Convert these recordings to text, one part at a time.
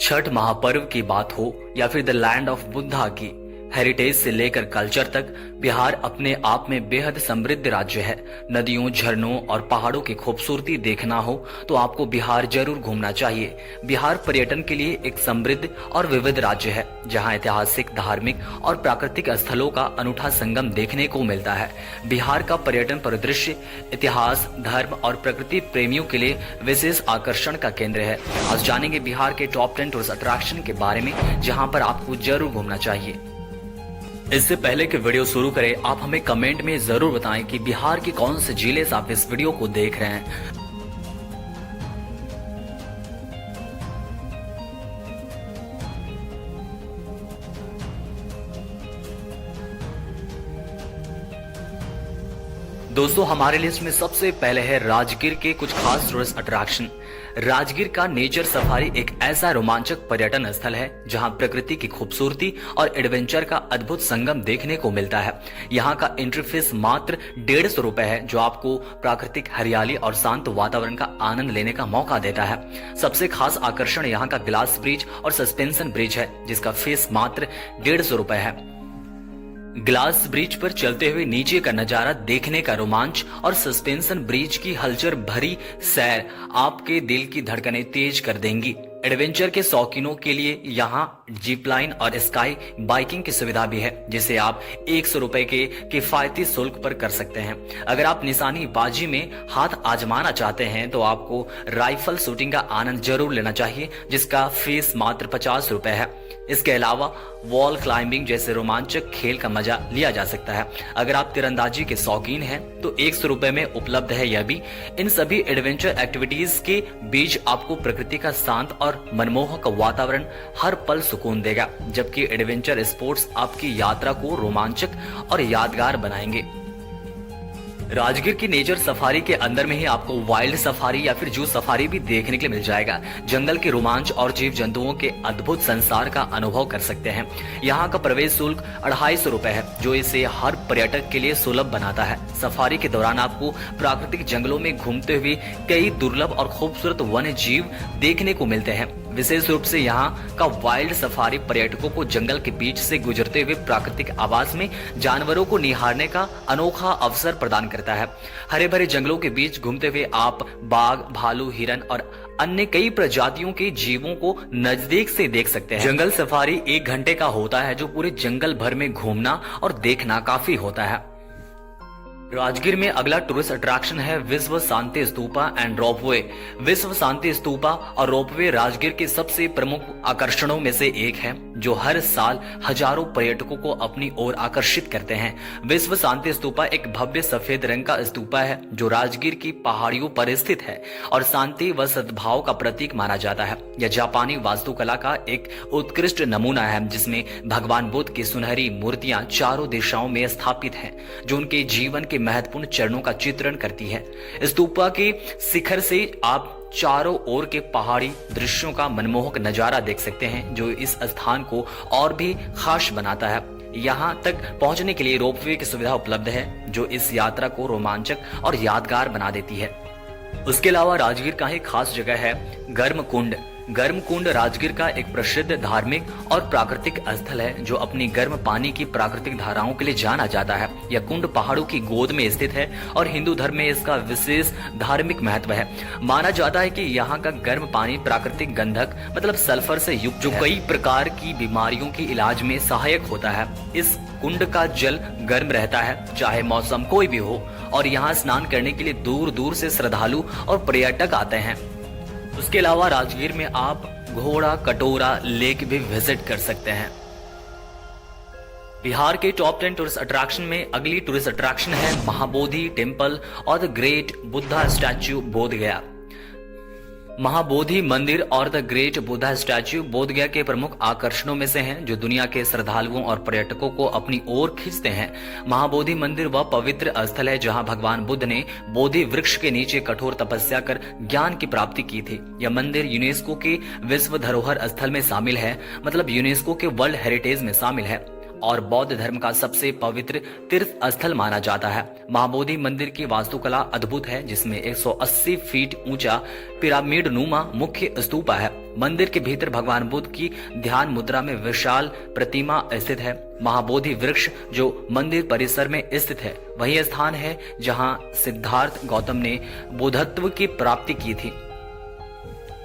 छठ महापर्व की बात हो या फिर द लैंड ऑफ बुद्धा की, हेरिटेज से लेकर कल्चर तक बिहार अपने आप में बेहद समृद्ध राज्य है। नदियों, झरनों और पहाड़ों की खूबसूरती देखना हो तो आपको बिहार जरूर घूमना चाहिए। बिहार पर्यटन के लिए एक समृद्ध और विविध राज्य है, जहां ऐतिहासिक, धार्मिक और प्राकृतिक स्थलों का अनूठा संगम देखने को मिलता है। बिहार का पर्यटन परिदृश्य इतिहास, धर्म और प्रकृति प्रेमियों के लिए विशेष आकर्षण का केंद्र है। आज जानेंगे बिहार के टॉप 10 टूरिस्ट अट्रैक्शन के बारे में, जहां पर आपको जरूर घूमना चाहिए। इससे पहले कि वीडियो शुरू करें, आप हमें कमेंट में जरूर बताएं कि बिहार के कौन से जिले से आप इस वीडियो को देख रहे हैं। दोस्तों, हमारे लिस्ट में सबसे पहले है राजगीर के कुछ खास टूरिस्ट अट्रैक्शन। राजगीर का नेचर सफारी एक ऐसा रोमांचक पर्यटन स्थल है जहां प्रकृति की खूबसूरती और एडवेंचर का अद्भुत संगम देखने को मिलता है। यहां का एंट्री फीस मात्र 150 रुपए है, जो आपको प्राकृतिक हरियाली और शांत वातावरण का आनंद लेने का मौका देता है। सबसे खास आकर्षण यहां का ग्लास ब्रिज और सस्पेंशन ब्रिज है, जिसका फीस मात्र 150 रुपए है। ग्लास ब्रिज पर चलते हुए नीचे का नजारा देखने का रोमांच और सस्पेंशन ब्रिज की हलचल भरी सैर आपके दिल की धड़कनें तेज कर देंगी। एडवेंचर के शौकीनों के लिए यहाँ जीप लाइन और स्काई बाइकिंग की सुविधा भी है, जिसे आप 100 रुपए के किफायती शुल्क पर कर सकते हैं। अगर आप निशानी बाजी में हाथ आजमाना चाहते हैं तो आपको राइफल शूटिंग का आनंद जरूर लेना चाहिए, जिसका फीस मात्र 50 रुपए है। इसके अलावा वॉल क्लाइंबिंग जैसे रोमांचक खेल का मजा लिया जा सकता है। अगर आप तीरंदाजी के शौकीन हैं तो 100 रुपए में उपलब्ध है यह भी। इन सभी एडवेंचर एक्टिविटीज के बीच आपको प्रकृति का शांत और मनमोहक वातावरण हर पल सुकून देगा, जबकि एडवेंचर स्पोर्ट्स आपकी यात्रा को रोमांचक और यादगार बनाएंगे। राजगीर की नेचर सफारी के अंदर में ही आपको वाइल्ड सफारी या फिर जू सफारी भी देखने के लिए मिल जाएगा। जंगल के रोमांच और जीव जंतुओं के अद्भुत संसार का अनुभव कर सकते हैं। यहाँ का प्रवेश शुल्क 250 रुपए है, जो इसे हर पर्यटक के लिए सुलभ बनाता है। सफारी के दौरान आपको प्राकृतिक जंगलों में घूमते हुए कई दुर्लभ और खूबसूरत वन्य जीव देखने को मिलते हैं। विशेष रूप से यहाँ का वाइल्ड सफारी पर्यटकों को जंगल के बीच से गुजरते हुए प्राकृतिक आवास में जानवरों को निहारने का अनोखा अवसर प्रदान करता है। हरे भरे जंगलों के बीच घूमते हुए आप बाघ, भालू, हिरन और अन्य कई प्रजातियों के जीवों को नजदीक से देख सकते हैं। जंगल सफारी 1 घंटे का होता है, जो पूरे जंगल भर में घूमना और देखना काफी होता है। राजगीर में अगला टूरिस्ट अट्रैक्शन है विश्व शांति स्तूपा एंड रोपवे। विश्व शांति स्तूपा और रोपवे राजगीर के सबसे प्रमुख आकर्षणों में से एक है, जो हर साल हजारों पर्यटकों को अपनी ओर आकर्षित करते हैं। विश्व शांति स्तूपा एक भव्य सफेद रंग का स्तूपा है, जो राजगीर की पहाड़ियों पर स्थित है और शांति व सद्भाव का प्रतीक माना जाता है। यह जापानी वास्तुकला का एक उत्कृष्ट नमूना है, जिसमें भगवान बुद्ध की सुनहरी मूर्तियां चारों दिशाओं में स्थापित हैं, जो उनके जीवन के महत्वपूर्ण चरणों का चित्रण करती है। स्तूपा के शिखर से आप चारों ओर के पहाड़ी दृश्यों का मनमोहक नजारा देख सकते हैं, जो इस स्थान को और भी खास बनाता है। यहाँ तक पहुंचने के लिए रोपवे की सुविधा उपलब्ध है, जो इस यात्रा को रोमांचक और यादगार बना देती है। उसके अलावा राजगीर का एक खास जगह है गर्म कुंड। गर्म कुंड राजगीर का एक प्रसिद्ध धार्मिक और प्राकृतिक स्थल है, जो अपनी गर्म पानी की प्राकृतिक धाराओं के लिए जाना जाता है। यह कुंड पहाड़ों की गोद में स्थित है और हिंदू धर्म में इसका विशेष धार्मिक महत्व है। माना जाता है कि यहाँ का गर्म पानी प्राकृतिक गंधक मतलब सल्फर से युक्त, जो कई प्रकार की बीमारियों के इलाज में सहायक होता है। इस कुंड का जल गर्म रहता है, चाहे मौसम कोई भी हो, और यहाँ स्नान करने के लिए दूर दूर से श्रद्धालु और पर्यटक आते हैं। उसके अलावा राजगीर में आप घोड़ा कटोरा लेक भी विजिट कर सकते हैं। बिहार के टॉप 10 टूरिस्ट अट्रैक्शन में अगली टूरिस्ट अट्रैक्शन है महाबोधि टेम्पल और the great Buddha statue Bodhgaya. Mahabodhi मंदिर और the great Buddha statue Bodhgaya के प्रमुख आकर्षणों में से हैं, जो दुनिया के श्रद्धालुओं और पर्यटकों को अपनी ओर खींचते हैं। महाबोधि मंदिर वह पवित्र स्थल है जहां भगवान बुद्ध ने बोधि वृक्ष के नीचे कठोर तपस्या कर ज्ञान की प्राप्ति की थी। यह मंदिर यूनेस्को के विश्व धरोहर स्थल में शामिल है, मतलब यूनेस्को के वर्ल्ड हेरिटेज में शामिल है। और बौद्ध धर्म का सबसे पवित्र तीर्थ स्थल माना जाता है। महाबोधि मंदिर की वास्तुकला अद्भुत है, जिसमें 180 फीट ऊंचा पिरामिड नुमा मुख्य स्तूप है। मंदिर के भीतर भगवान बुद्ध की ध्यान मुद्रा में विशाल प्रतिमा स्थित है। महाबोधि वृक्ष जो मंदिर परिसर में स्थित है वही स्थान है जहां सिद्धार्थ गौतम ने बुद्धत्व की प्राप्ति की थी।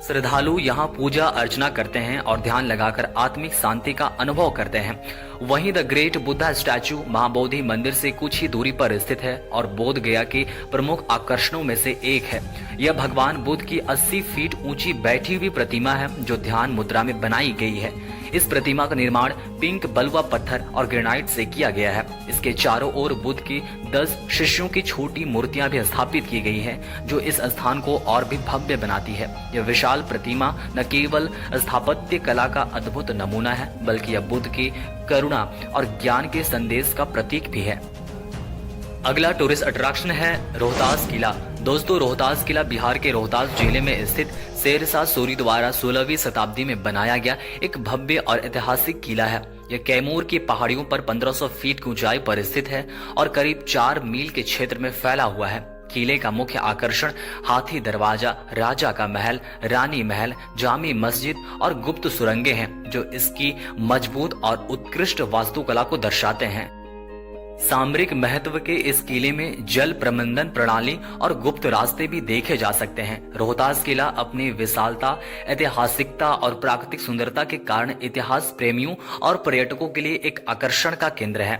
श्रद्धालु यहाँ पूजा अर्चना करते हैं और ध्यान लगाकर आत्मिक शांति का अनुभव करते हैं। वहीं the great Buddha statue Mahabodhi मंदिर से कुछ ही दूरी पर स्थित है और बोध गया के प्रमुख आकर्षणों में से एक है। यह भगवान बुद्ध की 80 फीट ऊंची बैठी हुई प्रतिमा है जो ध्यान मुद्रा में बनाई गई है। इस प्रतिमा का निर्माण पिंक बलुआ पत्थर और ग्रेनाइट से किया गया है। इसके चारों ओर बुद्ध की 10 शिष्यों की छोटी मूर्तियां भी स्थापित की गई हैं, जो इस स्थान को और भी भव्य बनाती है। यह विशाल प्रतिमा न केवल स्थापत्य कला का अद्भुत नमूना है, बल्कि यह बुद्ध की करुणा और ज्ञान के संदेश का प्रतीक भी है। अगला टूरिस्ट अट्रैक्शन है रोहतास किला। दोस्तों, रोहतास किला बिहार के रोहतास जिले में स्थित शेरशाह सूरी द्वारा 16वीं शताब्दी में बनाया गया एक भव्य और ऐतिहासिक किला है। यह कैमूर की पहाड़ियों पर 1500 फीट की ऊंचाई पर स्थित है और करीब 4 मील के क्षेत्र में फैला हुआ है। किले का मुख्य आकर्षण हाथी दरवाजा, राजा का महल, रानी महल, जामी मस्जिद और गुप्त सुरंगें हैं, जो इसकी मजबूत और उत्कृष्ट वास्तुकला को दर्शाते हैं। सामरिक महत्व के इस किले में जल प्रबंधन प्रणाली और गुप्त रास्ते भी देखे जा सकते हैं। रोहतास किला अपनी विशालता, ऐतिहासिकता और प्राकृतिक सुंदरता के कारण इतिहास प्रेमियों और पर्यटकों के लिए एक आकर्षण का केंद्र है।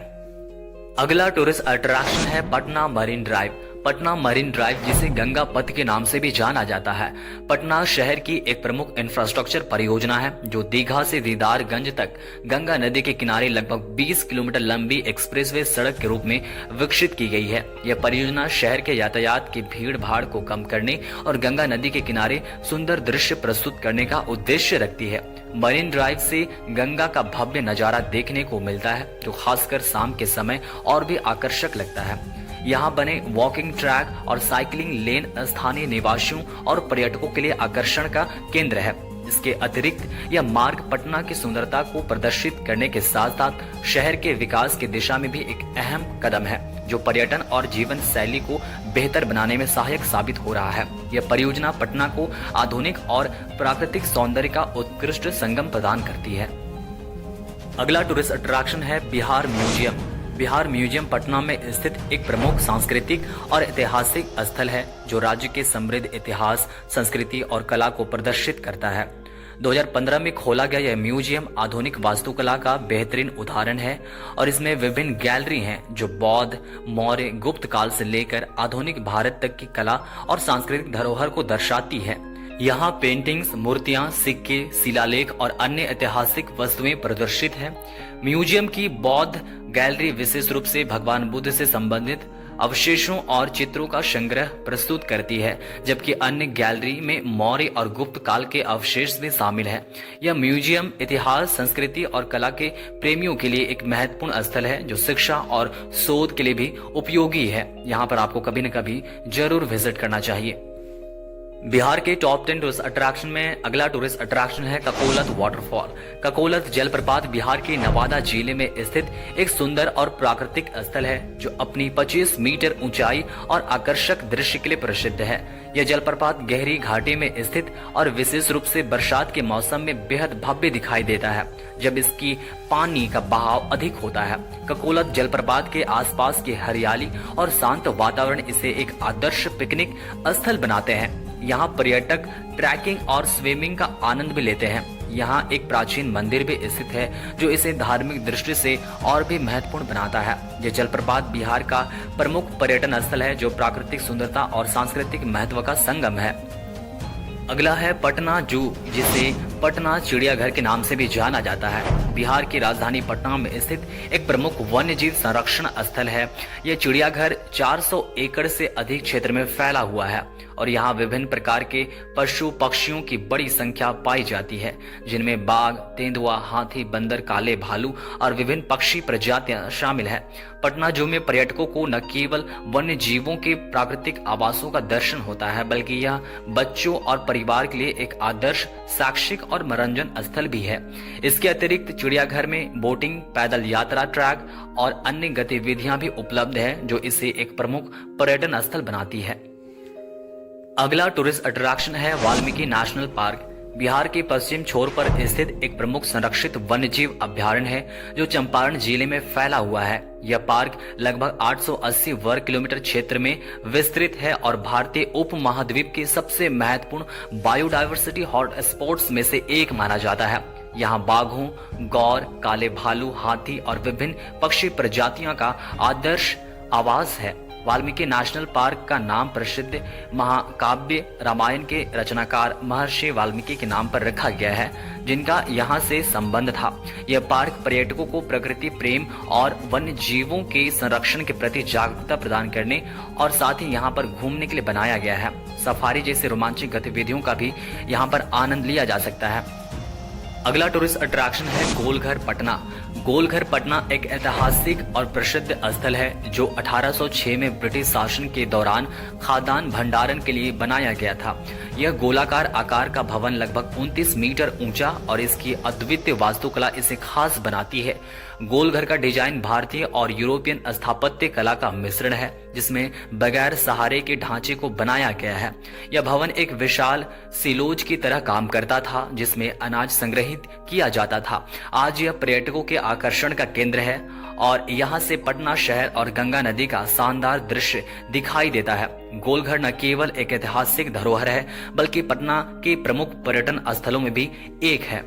अगला टूरिस्ट अट्रैक्शन है Patna marine drive. Patna marine drive, जिसे गंगा पथ के नाम से भी जाना जाता है, पटना शहर की एक प्रमुख इंफ्रास्ट्रक्चर परियोजना है जो दीघा से दीदारगंज तक गंगा नदी के किनारे लगभग 20 किलोमीटर लंबी एक्सप्रेसवे सड़क के रूप में विकसित की गई है। यह परियोजना शहर के यातायात की भीड़ भाड़ को कम करने और गंगा नदी के किनारे सुंदर दृश्य प्रस्तुत करने का उद्देश्य रखती है। मरीन ड्राइव से गंगा का भव्य नजारा देखने को मिलता है, जो खासकर शाम के समय और भी आकर्षक लगता है। यहाँ बने वॉकिंग ट्रैक और साइकिलिंग लेन स्थानीय निवासियों और पर्यटकों के लिए आकर्षण का केंद्र है। इसके अतिरिक्त यह मार्ग पटना की सुंदरता को प्रदर्शित करने के साथ साथ शहर के विकास की दिशा में भी एक अहम कदम है, जो पर्यटन और जीवन शैली को बेहतर बनाने में सहायक साबित हो रहा है। यह परियोजना पटना को आधुनिक और प्राकृतिक सौंदर्य का उत्कृष्ट संगम प्रदान करती है। अगला टूरिस्ट अट्रैक्शन है बिहार म्यूजियम। बिहार म्यूजियम पटना में स्थित एक प्रमुख सांस्कृतिक और ऐतिहासिक स्थल है, जो राज्य के समृद्ध इतिहास, संस्कृति और कला को प्रदर्शित करता है। 2015 में खोला गया यह म्यूजियम आधुनिक वास्तुकला का बेहतरीन उदाहरण है और इसमें विभिन्न गैलरी हैं जो बौद्ध, मौर्य, गुप्त काल से लेकर आधुनिक भारत तक की कला और सांस्कृतिक धरोहर को दर्शाती है। यहाँ पेंटिंग्स, मूर्तियां, सिक्के, शिलालेख और अन्य ऐतिहासिक वस्तुएं प्रदर्शित हैं। म्यूजियम की बौद्ध गैलरी विशेष रूप से भगवान बुद्ध से संबंधित अवशेषों और चित्रों का संग्रह प्रस्तुत करती है, जबकि अन्य गैलरी में मौर्य और गुप्त काल के अवशेष भी शामिल हैं। यह म्यूजियम इतिहास, संस्कृति और कला के प्रेमियों के लिए एक महत्वपूर्ण स्थल है, जो शिक्षा और शोध के लिए भी उपयोगी है। यहाँ पर आपको कभी न कभी जरूर विजिट करना चाहिए। बिहार के टॉप 10 टूरिस्ट अट्रैक्शन में अगला टूरिस्ट अट्रैक्शन है ककोलत वाटरफॉल। ककोलत जलप्रपात बिहार के नवादा जिले में स्थित एक सुंदर और प्राकृतिक स्थल है, जो अपनी 25 मीटर ऊंचाई और आकर्षक दृश्य के लिए प्रसिद्ध है। यह जलप्रपात गहरी घाटी में स्थित और विशेष रूप से बरसात के मौसम में बेहद भव्य दिखाई देता है, जब इसकी पानी का बहाव अधिक होता है। ककोलत जलप्रपात के आसपास की हरियाली और शांत वातावरण इसे एक आदर्श पिकनिक स्थल बनाते हैं। यहाँ पर्यटक ट्रैकिंग और स्विमिंग का आनंद भी लेते हैं। यहाँ एक प्राचीन मंदिर भी स्थित है, जो इसे धार्मिक दृष्टि से और भी महत्वपूर्ण बनाता है। यह जलप्रपात बिहार का प्रमुख पर्यटन स्थल है, जो प्राकृतिक सुंदरता और सांस्कृतिक महत्व का संगम है। अगला है पटना जू, जिसे पटना चिड़ियाघर के नाम से भी जाना जाता है। बिहार की राजधानी पटना में स्थित एक प्रमुख वन्यजीव संरक्षण स्थल है। यह चिड़ियाघर 400 एकड़ से अधिक क्षेत्र में फैला हुआ है और यहाँ विभिन्न प्रकार के पशु पक्षियों की बड़ी संख्या पाई जाती है, जिनमें बाघ, तेंदुआ, हाथी, बंदर, काले भालू और विभिन्न पक्षी प्रजातियां शामिल हैं। पटना जू में पर्यटकों को न केवल वन्य जीवों के प्राकृतिक आवासों का दर्शन होता है, बल्कि यह बच्चों और परिवार के लिए एक आदर्श शैक्षिक और और मनोरंजन स्थल भी है। इसके अतिरिक्त चिड़ियाघर में बोटिंग, पैदल यात्रा, ट्रैक और अन्य गतिविधियां भी उपलब्ध है, जो इसे एक प्रमुख पर्यटन स्थल बनाती है। अगला टूरिस्ट अट्रैक्शन है वाल्मीकि नेशनल पार्क। बिहार के पश्चिम छोर पर स्थित एक प्रमुख संरक्षित वन्यजीव अभयारण्य है, जो चंपारण जिले में फैला हुआ है। यह पार्क लगभग 880 वर्ग किलोमीटर क्षेत्र में विस्तृत है और भारतीय उपमहाद्वीप के सबसे महत्वपूर्ण बायोडायवर्सिटी हॉटस्पॉट्स में से एक माना जाता है। यहाँ बाघों, गौर, काले भालू, हाथी और विभिन्न पक्षी प्रजातियों का आदर्श आवास है। वाल्मीकि नेशनल पार्क का नाम प्रसिद्ध महाकाव्य रामायण के रचनाकार महर्षि वाल्मीकि के नाम पर रखा गया है, जिनका यहाँ से संबंध था। यह पार्क पर्यटकों को प्रकृति प्रेम और वन्य जीवों के संरक्षण के प्रति जागरूकता प्रदान करने और साथ ही यहाँ पर घूमने के लिए बनाया गया है। सफारी जैसे रोमांचक गतिविधियों का भी यहाँ पर आनंद लिया जा सकता है। अगला टूरिस्ट अट्रैक्शन है गोलघर पटना। गोलघर पटना एक ऐतिहासिक और प्रसिद्ध स्थल है, जो 1806 में ब्रिटिश शासन के दौरान खाद्यान्न भंडारण के लिए बनाया गया था। यह गोलाकार आकार का भवन लगभग 29 मीटर ऊंचा और इसकी अद्वितीय वास्तुकला इसे खास बनाती है। गोलघर का डिजाइन भारतीय और यूरोपियन स्थापत्य कला का मिश्रण है, जिसमें बगैर सहारे के ढांचे को बनाया गया है। यह भवन एक विशाल सिलोज की तरह काम करता था, जिसमें अनाज संग्रहित किया जाता था। आज यह पर्यटकों के आकर्षण का केंद्र है और यहाँ से पटना शहर और गंगा नदी का शानदार दृश्य दिखाई देता है। गोलघर न केवल एक ऐतिहासिक धरोहर है, बल्कि पटना के प्रमुख पर्यटन स्थलों में भी एक है।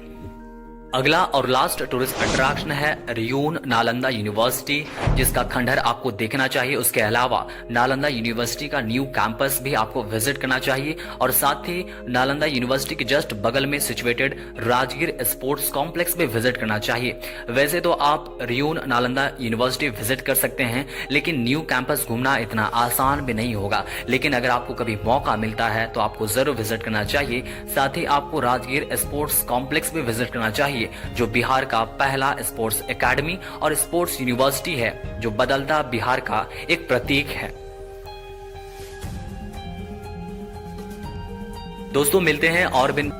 अगला और लास्ट टूरिस्ट अट्रैक्शन है रियून नालंदा यूनिवर्सिटी, जिसका खंडहर आपको देखना चाहिए। उसके अलावा नालंदा यूनिवर्सिटी का न्यू कैंपस भी आपको विजिट करना चाहिए और साथ ही नालंदा यूनिवर्सिटी के जस्ट बगल में सिचुएटेड राजगीर स्पोर्ट्स कॉम्प्लेक्स भी विजिट करना चाहिए। वैसे तो आप रियून नालंदा यूनिवर्सिटी विजिट कर सकते हैं, लेकिन न्यू कैंपस घूमना इतना आसान भी नहीं होगा। लेकिन अगर आपको कभी मौका मिलता है तो आपको जरूर विजिट करना चाहिए। साथ ही आपको राजगीर स्पोर्ट्स कॉम्प्लेक्स भी विजिट करना चाहिए, जो बिहार का पहला स्पोर्ट्स एकेडमी और स्पोर्ट्स यूनिवर्सिटी है, जो बदलता बिहार का एक प्रतीक है। दोस्तों मिलते हैं और बिन